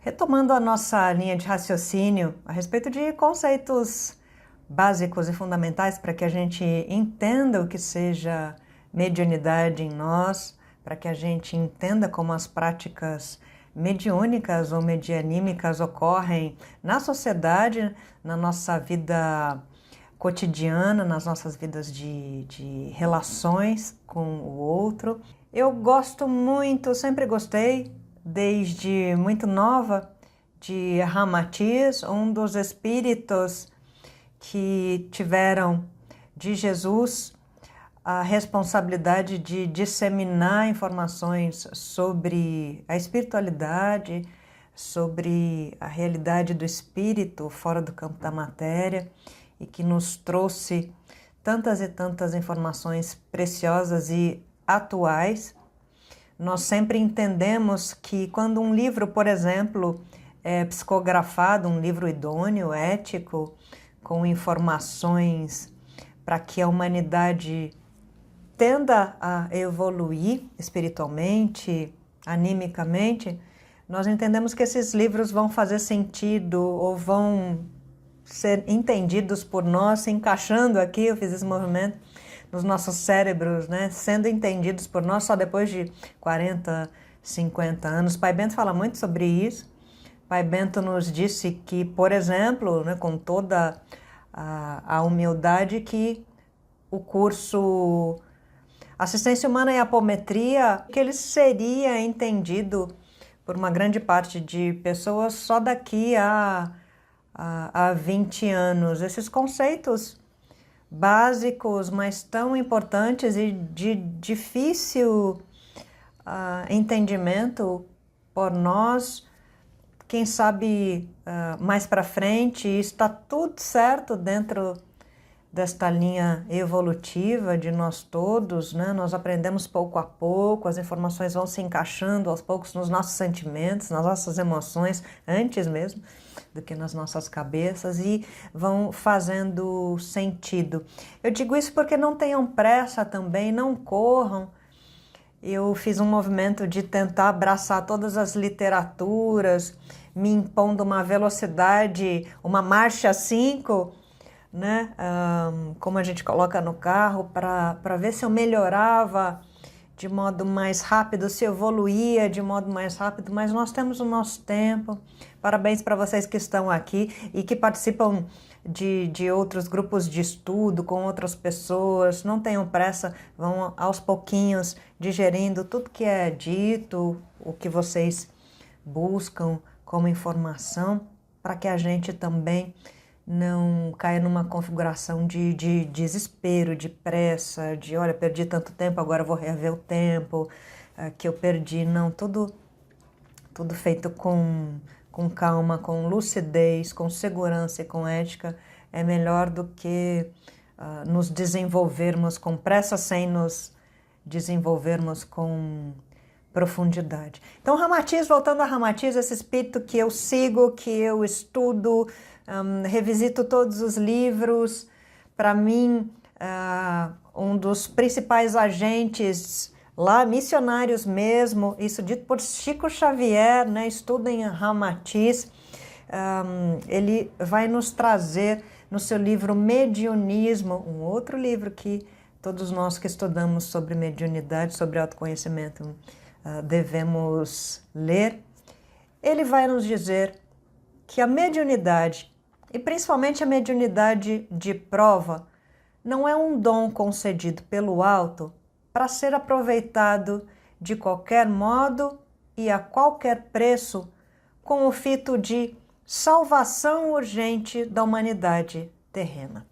Retomando a nossa linha de raciocínio a respeito de conceitos básicos e fundamentais para que a gente entenda o que seja mediunidade em nós, para que a gente entenda como as práticas mediúnicas ou medianímicas ocorrem na sociedade, na nossa vida cotidiana, nas nossas vidas de relações com o outro. Eu gosto muito, sempre gostei, desde muito nova, de Ramatiz, um dos espíritos que tiveram de Jesus a responsabilidade de disseminar informações sobre a espiritualidade, sobre a realidade do espírito fora do campo da matéria, e que nos trouxe tantas e tantas informações preciosas e atuais. Nós sempre entendemos que quando um livro, por exemplo, é psicografado, um livro idôneo, ético, com informações para que a humanidade tenda a evoluir espiritualmente, animicamente, nós entendemos que esses livros vão fazer sentido ou vão ser entendidos por nós, se encaixando aqui, eu fiz esse movimento, nos nossos cérebros, né, sendo entendidos por nós só depois de 40, 50 anos. Pai Bento fala muito sobre isso. Pai Bento nos disse que, por exemplo, né, com toda a humildade, que o curso Assistência Humana e Apometria, que ele seria entendido por uma grande parte de pessoas só daqui a 20 anos. Esses conceitos básicos, mas tão importantes e de difícil entendimento por nós, quem sabe mais para frente, está tudo certo dentro desta linha evolutiva de nós todos, né? Nós aprendemos pouco a pouco, as informações vão se encaixando aos poucos nos nossos sentimentos, nas nossas emoções, antes mesmo do que nas nossas cabeças, e vão fazendo sentido. Eu digo isso porque não tenham pressa também, não corram. Eu fiz um movimento de tentar abraçar todas as literaturas, me impondo uma velocidade, uma marcha 5, né? Como a gente coloca no carro, para ver se eu melhorava de modo mais rápido, se evoluía de modo mais rápido, mas nós temos o nosso tempo. Parabéns para vocês que estão aqui e que participam de outros grupos de estudo com outras pessoas. Não tenham pressa, vão aos pouquinhos digerindo tudo que é dito, o que vocês buscam como informação, para que a gente também não caia numa configuração de desespero, de pressa, de olha, perdi tanto tempo, agora vou rever o tempo que eu perdi. Não, tudo feito com calma, com lucidez, com segurança e com ética é melhor do que nos desenvolvermos com pressa sem nos desenvolvermos com profundidade. Então, Ramatiz, voltando a Ramatiz, esse espírito que eu sigo, que eu estudo, revisito todos os livros. Para mim, um dos principais agentes lá, missionários mesmo, isso dito por Chico Xavier, né? Estudem Ramatiz. Ele vai nos trazer no seu livro Mediunismo, um outro livro que todos nós que estudamos sobre mediunidade, sobre autoconhecimento, devemos ler. Ele vai nos dizer que a mediunidade, e principalmente a mediunidade de prova, não é um dom concedido pelo alto para ser aproveitado de qualquer modo e a qualquer preço, com o fito de salvação urgente da humanidade terrena.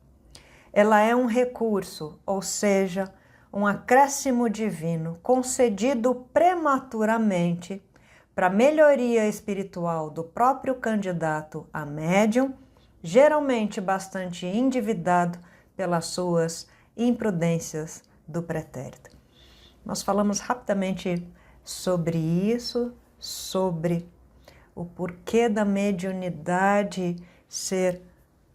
Ela é um recurso, ou seja, um acréscimo divino concedido prematuramente para melhoria espiritual do próprio candidato a médium, geralmente bastante endividado pelas suas imprudências do pretérito. Nós falamos rapidamente sobre isso, sobre o porquê da mediunidade ser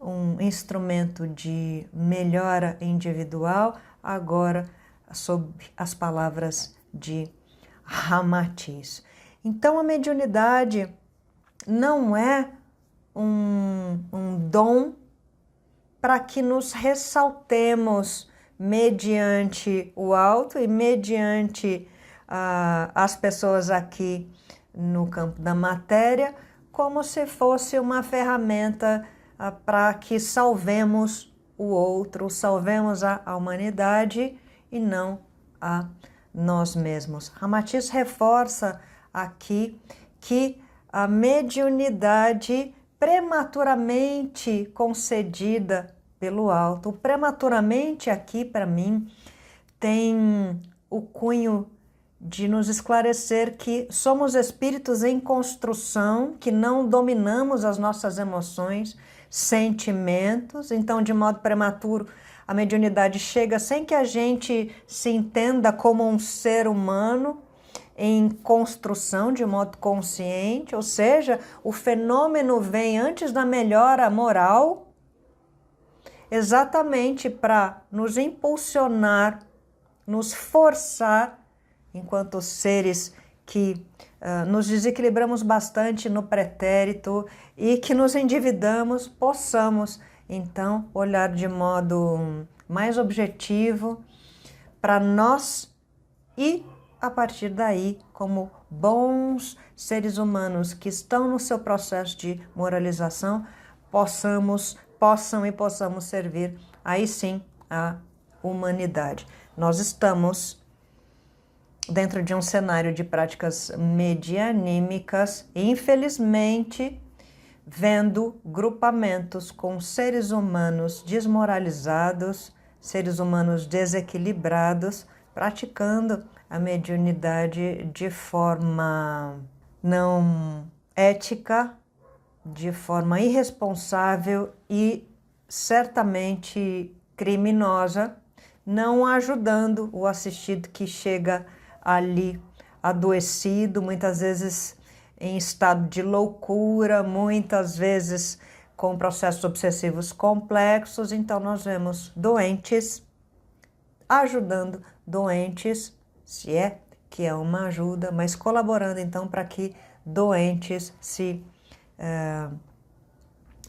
um instrumento de melhora individual, agora sob as palavras de Ramatiz. Então, a mediunidade não é um dom para que nos ressaltemos mediante o alto e mediante as pessoas aqui no campo da matéria, como se fosse uma ferramenta para que salvemos o outro, salvemos a humanidade e não a nós mesmos. Ramatiz reforça aqui que a mediunidade prematuramente concedida pelo alto, prematuramente aqui para mim tem o cunho de nos esclarecer que somos espíritos em construção, que não dominamos as nossas emoções, sentimentos, então de modo prematuro a mediunidade chega sem que a gente se entenda como um ser humano em construção de modo consciente, ou seja, o fenômeno vem antes da melhora moral, exatamente para nos impulsionar, nos forçar, enquanto seres que nos desequilibramos bastante no pretérito e que nos endividamos, possamos então olhar de modo mais objetivo para nós e a partir daí, como bons seres humanos que estão no seu processo de moralização, possamos servir aí sim a humanidade. Nós estamos dentro de um cenário de práticas medianímicas, infelizmente, vendo grupamentos com seres humanos desmoralizados, seres humanos desequilibrados, praticando a mediunidade de forma não ética, de forma irresponsável e certamente criminosa, não ajudando o assistido que chega ali adoecido, muitas vezes em estado de loucura, muitas vezes com processos obsessivos complexos. Então nós vemos doentes ajudando doentes, se é que é uma ajuda, mas colaborando então para que doentes se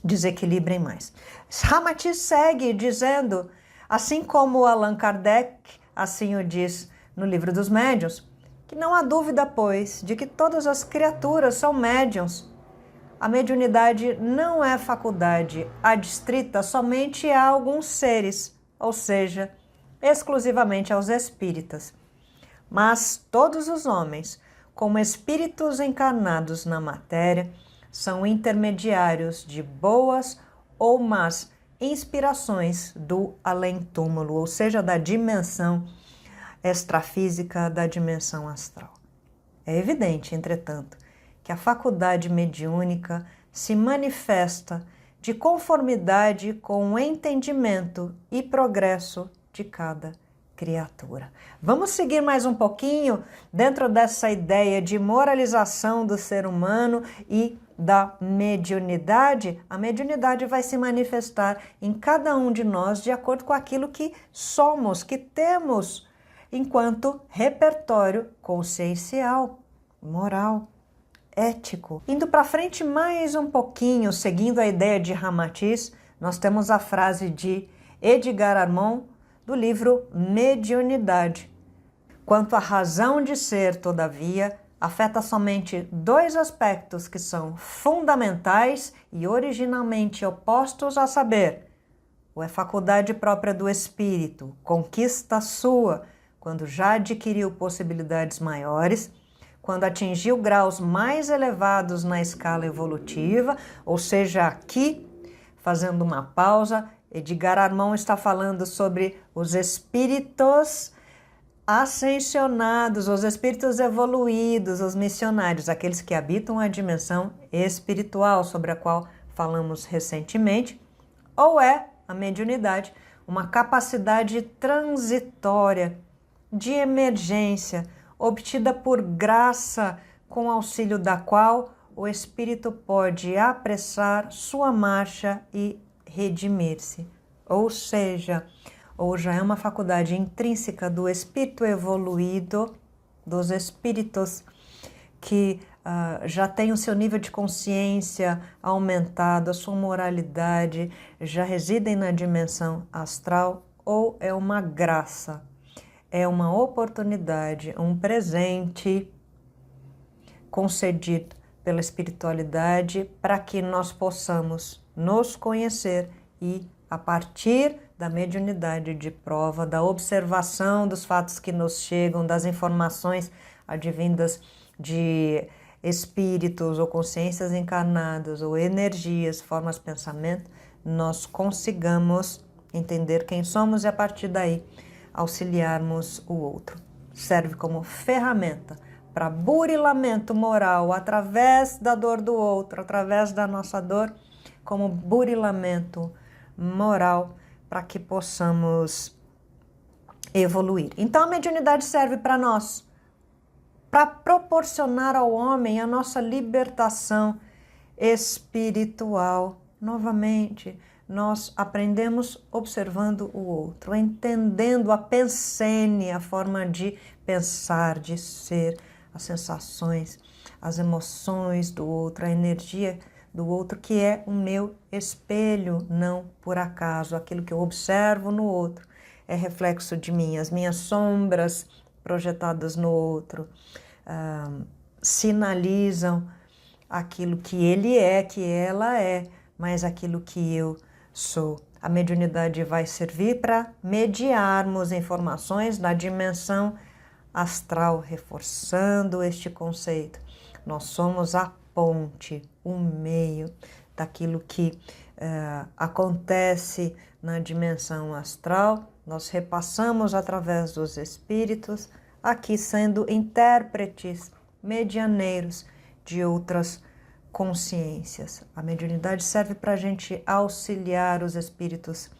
desequilibrem mais. Ramatiz segue dizendo, assim como Allan Kardec assim o diz no Livro dos Médiuns, que não há dúvida, pois, de que todas as criaturas são médiuns. A mediunidade não é faculdade adstrita somente a alguns seres, ou seja, exclusivamente aos espíritas. Mas todos os homens, como espíritos encarnados na matéria, são intermediários de boas ou más inspirações do além-túmulo, ou seja, da dimensão extrafísica, da dimensão astral. É evidente, entretanto, que a faculdade mediúnica se manifesta de conformidade com o entendimento e progresso de cada criatura. Vamos seguir mais um pouquinho dentro dessa ideia de moralização do ser humano e da mediunidade. A mediunidade vai se manifestar em cada um de nós de acordo com aquilo que somos, que temos enquanto repertório consciencial, moral, ético. Indo para frente mais um pouquinho, seguindo a ideia de Ramatiz, nós temos a frase de Edgar Armand, do livro Mediunidade. Quanto à razão de ser, todavia, afeta somente dois aspectos que são fundamentais e originalmente opostos, a saber, ou é faculdade própria do espírito, conquista sua, quando já adquiriu possibilidades maiores, quando atingiu graus mais elevados na escala evolutiva, ou seja, aqui, fazendo uma pausa, Edgar Armand está falando sobre os espíritos ascensionados, os espíritos evoluídos, os missionários, aqueles que habitam a dimensão espiritual, sobre a qual falamos recentemente, ou é a mediunidade, uma capacidade transitória de emergência, obtida por graça, com auxílio da qual o espírito pode apressar sua marcha e redimir-se. Ou seja, ou já é uma faculdade intrínseca do espírito evoluído, dos espíritos que já tem o seu nível de consciência aumentado, a sua moralidade já residem na dimensão astral, ou é uma graça, é uma oportunidade, um presente concedido pela espiritualidade para que nós possamos nos conhecer e, a partir da mediunidade de prova, da observação dos fatos que nos chegam, das informações advindas de espíritos ou consciências encarnadas ou energias, formas de pensamento, nós consigamos entender quem somos e a partir daí auxiliarmos o outro. Serve como ferramenta para burilamento moral através da dor do outro, através da nossa dor, como burilamento moral para que possamos evoluir. Então a mediunidade serve para nós, para proporcionar ao homem a nossa libertação espiritual. Novamente, nós aprendemos observando o outro, entendendo a pensene, a forma de pensar, de ser, as sensações, as emoções do outro, a energia do outro, que é o meu espelho, não por acaso. Aquilo que eu observo no outro é reflexo de mim, as minhas sombras projetadas no outro sinalizam aquilo que ele é, que ela é, mas aquilo que eu sou. A mediunidade vai servir para mediarmos informações da dimensão astral, reforçando este conceito. Nós somos a ponte, o meio daquilo que acontece na dimensão astral. Nós repassamos através dos espíritos, aqui sendo intérpretes, medianeiros de outras consciências. A mediunidade serve para a gente auxiliar os espíritos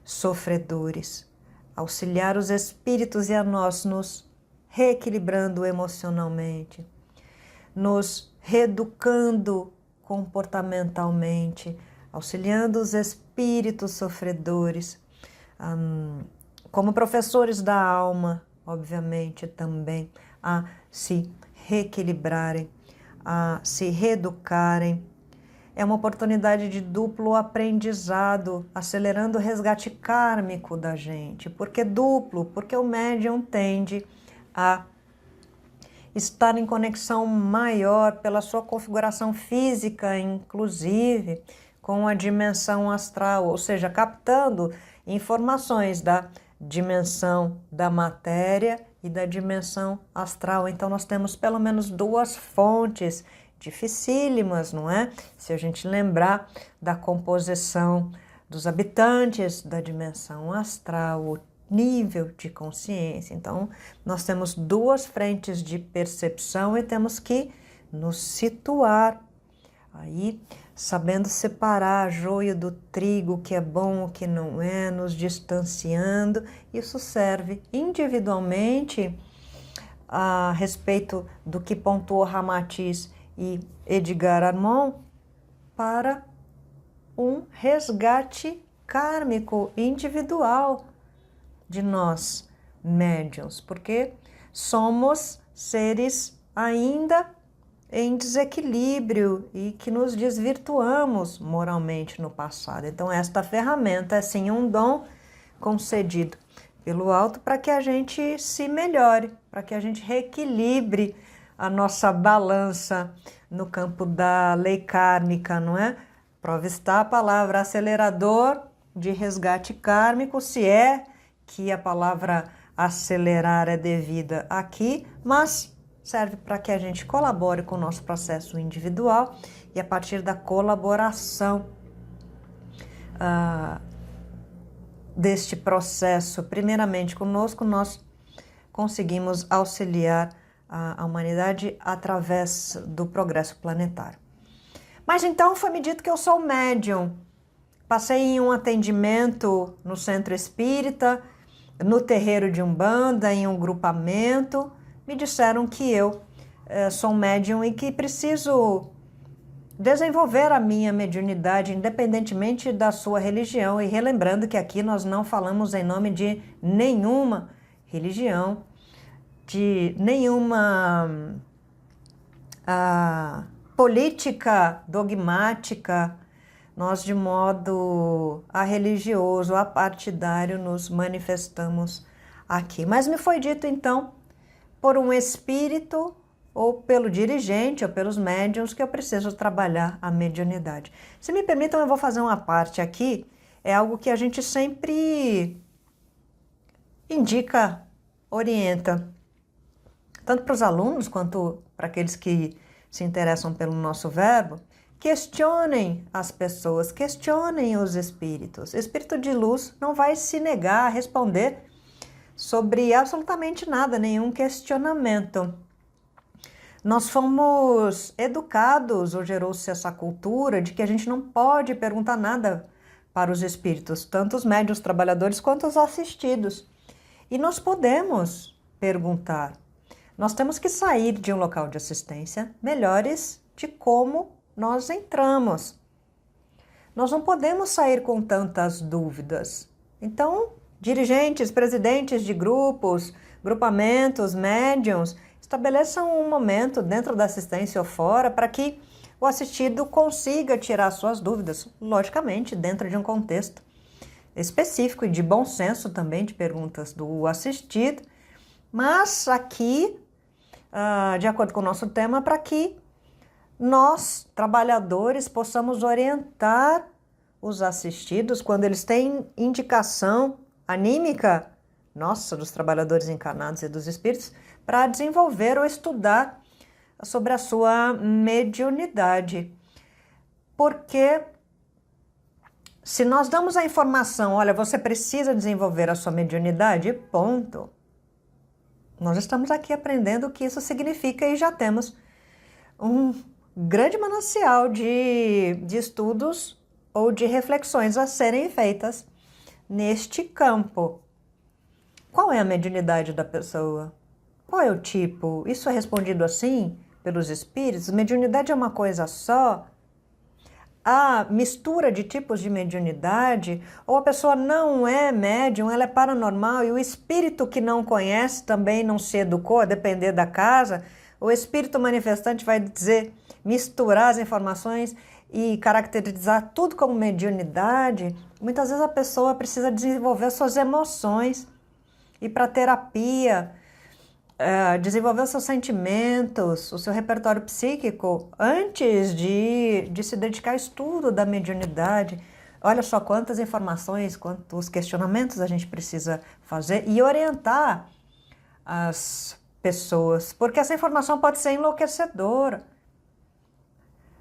sofredores, auxiliar os espíritos e a nós nos reequilibrando emocionalmente, nos reeducando comportamentalmente, auxiliando os espíritos sofredores, como professores da alma, obviamente também, a se reequilibrarem, a se reeducarem. É uma oportunidade de duplo aprendizado, acelerando o resgate kármico da gente. Por que duplo? Porque o médium tende a estar em conexão maior pela sua configuração física, inclusive com a dimensão astral, ou seja, captando informações da dimensão da matéria e da dimensão astral. Então nós temos pelo menos duas fontes dificílimas, não é? Se a gente lembrar da composição dos habitantes da dimensão astral, o nível de consciência. Então nós temos duas frentes de percepção e temos que nos situar aí, sabendo separar joio do trigo, o que é bom, o que não é, nos distanciando. Isso serve individualmente a respeito do que pontuou Ramatiz e Edgar Armond para um resgate kármico individual de nós, médiuns, porque somos seres ainda em desequilíbrio e que nos desvirtuamos moralmente no passado. Então esta ferramenta é sim um dom concedido pelo alto para que a gente se melhore, para que a gente reequilibre a nossa balança no campo da lei kármica, não é? Prova está a palavra acelerador de resgate kármico, se é que a palavra acelerar é devida aqui, mas serve para que a gente colabore com o nosso processo individual e a partir da colaboração deste processo, primeiramente conosco, nós conseguimos auxiliar a humanidade através do progresso planetário. Mas então foi-me dito que eu sou médium. Passei em um atendimento no centro espírita, no terreiro de Umbanda, em um grupamento. Me disseram que eu sou médium e que preciso desenvolver a minha mediunidade independentemente da sua religião. E relembrando que aqui nós não falamos em nome de nenhuma religião, de nenhuma política dogmática, nós de modo religioso, partidário, nos manifestamos aqui. Mas me foi dito então, por um espírito, ou pelo dirigente, ou pelos médiuns, que eu preciso trabalhar a mediunidade. Se me permitam, eu vou fazer uma parte aqui, é algo que a gente sempre indica, orienta, tanto para os alunos quanto para aqueles que se interessam pelo nosso verbo. Questionem as pessoas, questionem os espíritos. O espírito de luz não vai se negar a responder sobre absolutamente nada, nenhum questionamento. Nós fomos educados, ou gerou-se essa cultura de que a gente não pode perguntar nada para os espíritos, tanto os médiuns trabalhadores quanto os assistidos. E nós podemos perguntar. Nós temos que sair de um local de assistência melhores de como nós entramos. Nós não podemos sair com tantas dúvidas. Então, dirigentes, presidentes de grupos, grupamentos, médiuns, estabeleçam um momento dentro da assistência ou fora para que o assistido consiga tirar suas dúvidas, logicamente dentro de um contexto específico e de bom senso também de perguntas do assistido, mas aqui, de acordo com o nosso tema, para que nós, trabalhadores, possamos orientar os assistidos quando eles têm indicação anímica, nossa, dos trabalhadores encarnados e dos espíritos, para desenvolver ou estudar sobre a sua mediunidade. Porque se nós damos a informação, olha, você precisa desenvolver a sua mediunidade, ponto. Nós estamos aqui aprendendo o que isso significa e já temos um grande manancial de estudos ou de reflexões a serem feitas neste campo. Qual é a mediunidade da pessoa? Qual é o tipo? Isso é respondido assim pelos espíritos? Mediunidade é uma coisa só? Há mistura de tipos de mediunidade? Ou a pessoa não é médium, ela é paranormal e o espírito que não conhece também não se educou, a depender da casa? O espírito manifestante vai dizer, misturar as informações e caracterizar tudo como mediunidade? Muitas vezes a pessoa precisa desenvolver suas emoções, ir para terapia, desenvolver os seus sentimentos, o seu repertório psíquico, antes de se dedicar ao estudo da mediunidade. Olha só quantas informações, quantos questionamentos a gente precisa fazer e orientar as pessoas, porque essa informação pode ser enlouquecedora.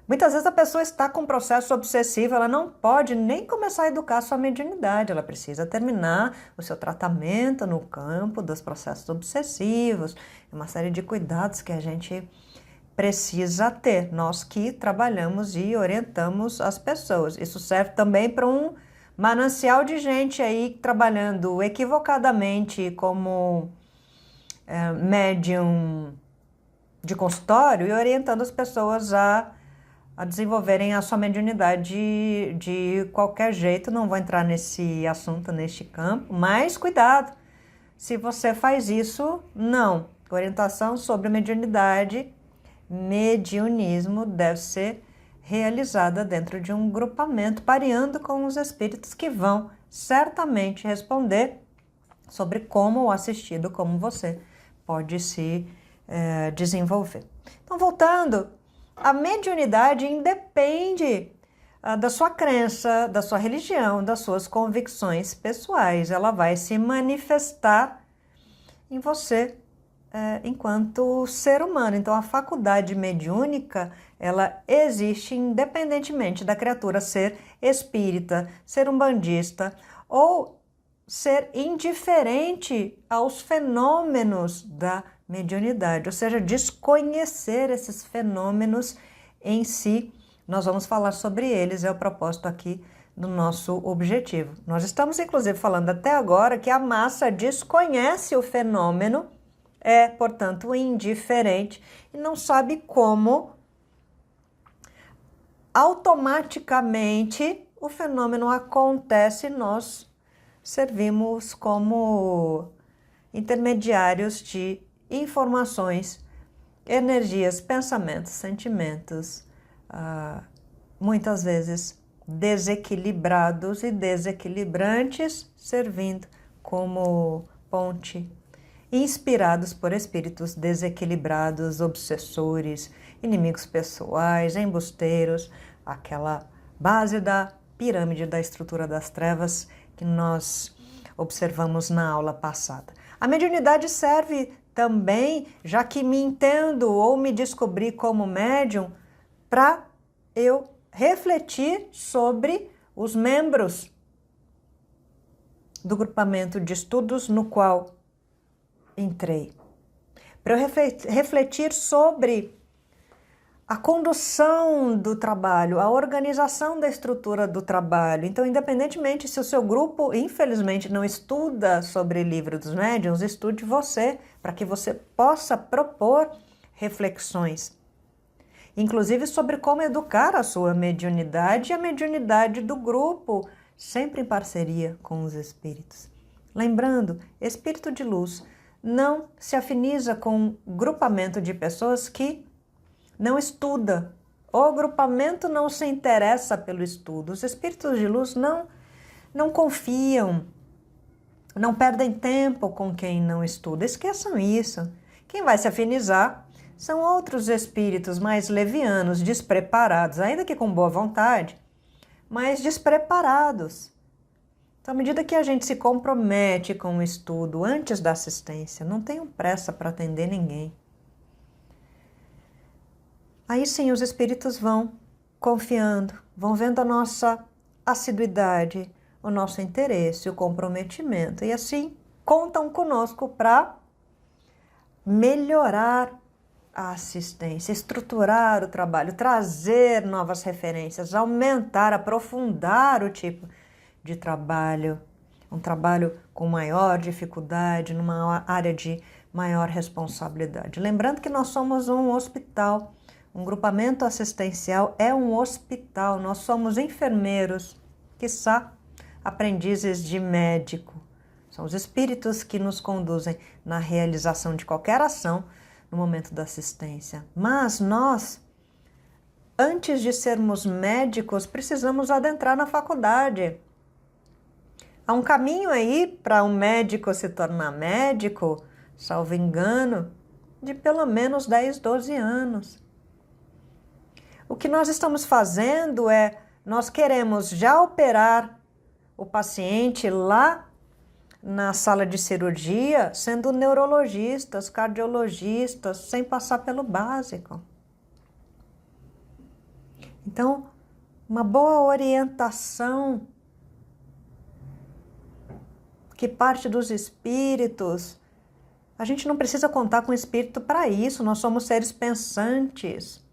Muitas vezes a pessoa está com um processo obsessivo, ela não pode nem começar a educar a sua mediunidade, ela precisa terminar o seu tratamento no campo dos processos obsessivos, uma série de cuidados que a gente precisa ter, nós que trabalhamos e orientamos as pessoas. Isso serve também para um manancial de gente aí trabalhando equivocadamente como médium de consultório e orientando as pessoas a desenvolverem a sua mediunidade de qualquer jeito. Não vou entrar nesse assunto, neste campo, mas cuidado, se você faz isso, não. Orientação sobre mediunidade, mediunismo deve ser realizada dentro de um grupamento, pareando com os espíritos que vão certamente responder sobre como o assistido, como você pode se desenvolver. Então, voltando, a mediunidade independe da sua crença, da sua religião, das suas convicções pessoais. Ela vai se manifestar em você enquanto ser humano. Então, a faculdade mediúnica, ela existe independentemente da criatura ser espírita, ser umbandista ou ser indiferente aos fenômenos da mediunidade, ou seja, desconhecer esses fenômenos em si. Nós vamos falar sobre eles, é o propósito aqui do nosso objetivo. Nós estamos, inclusive, falando até agora que a massa desconhece o fenômeno, é, portanto, indiferente e não sabe como automaticamente o fenômeno acontece. Nós servimos como intermediários de informações energias, pensamentos, sentimentos, muitas vezes desequilibrados e desequilibrantes, servindo como ponte, inspirados por espíritos desequilibrados, obsessores, inimigos pessoais, embusteiros, aquela base da pirâmide da estrutura das trevas que nós observamos na aula passada. A mediunidade serve também, já que me entendo ou me descobri como médium, para eu refletir sobre os membros do grupamento de estudos no qual entrei. Para eu refletir sobre a condução do trabalho, a organização da estrutura do trabalho. Então, independentemente se o seu grupo, infelizmente, não estuda sobre Livro dos Médiuns, estude você, para que você possa propor reflexões. Inclusive sobre como educar a sua mediunidade e a mediunidade do grupo, sempre em parceria com os espíritos. Lembrando, espírito de luz não se afiniza com um grupamento de pessoas que não estuda. O grupamento não se interessa pelo estudo. Os espíritos de luz não confiam, não perdem tempo com quem não estuda. Esqueçam isso. Quem vai se afinizar são outros espíritos mais levianos, despreparados, ainda que com boa vontade, mas despreparados. Então, à medida que a gente se compromete com o estudo antes da assistência, não tenham pressa para atender ninguém. Aí sim os espíritos vão confiando, vão vendo a nossa assiduidade, o nosso interesse, o comprometimento, e assim contam conosco para melhorar a assistência, estruturar o trabalho, trazer novas referências, aumentar, aprofundar o tipo de trabalho, um trabalho com maior dificuldade, numa área de maior responsabilidade. Lembrando que nós somos um hospital, um grupamento assistencial é um hospital, nós somos enfermeiros, quiçá aprendizes de médico. São os espíritos que nos conduzem na realização de qualquer ação no momento da assistência. Mas nós, antes de sermos médicos, precisamos adentrar na faculdade. Há um caminho aí para um médico se tornar médico, salvo engano, de pelo menos 10, 12 anos. O que nós estamos fazendo é, nós queremos já operar o paciente lá na sala de cirurgia, sendo neurologistas, cardiologistas, sem passar pelo básico. Então, uma boa orientação que parte dos espíritos. A gente não precisa contar com o espírito para isso, nós somos seres pensantes.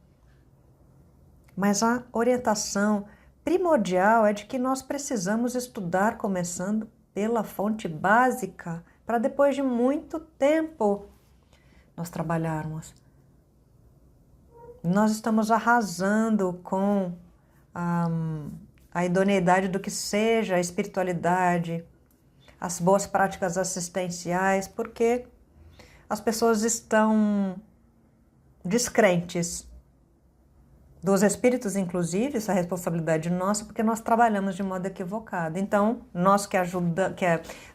Mas a orientação primordial é de que nós precisamos estudar começando pela fonte básica, para depois de muito tempo nós trabalharmos. Nós estamos arrasando com a idoneidade do que seja a espiritualidade, as boas práticas assistenciais, porque as pessoas estão descrentes dos espíritos, inclusive, essa responsabilidade nossa, porque nós trabalhamos de modo equivocado. Então, nós que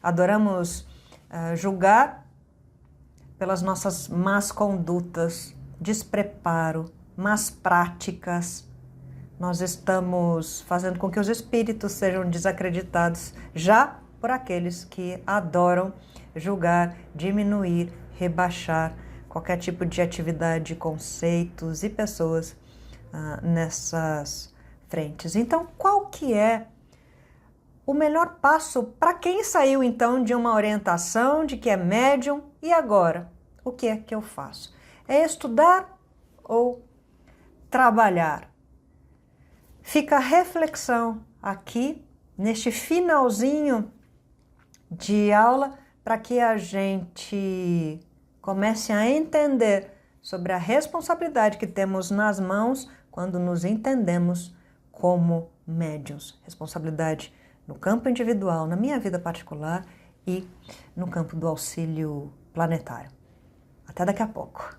adoramos julgar pelas nossas más condutas, despreparo, más práticas, nós estamos fazendo com que os espíritos sejam desacreditados já por aqueles que adoram julgar, diminuir, rebaixar qualquer tipo de atividade, conceitos e pessoas nessas frentes. Então, qual que é o melhor passo para quem saiu então de uma orientação de que é médium e agora? O que é que eu faço? É estudar ou trabalhar? Fica a reflexão aqui neste finalzinho de aula para que a gente comece a entender sobre a responsabilidade que temos nas mãos quando nos entendemos como médiuns. Responsabilidade no campo individual, na minha vida particular e no campo do auxílio planetário. Até daqui a pouco.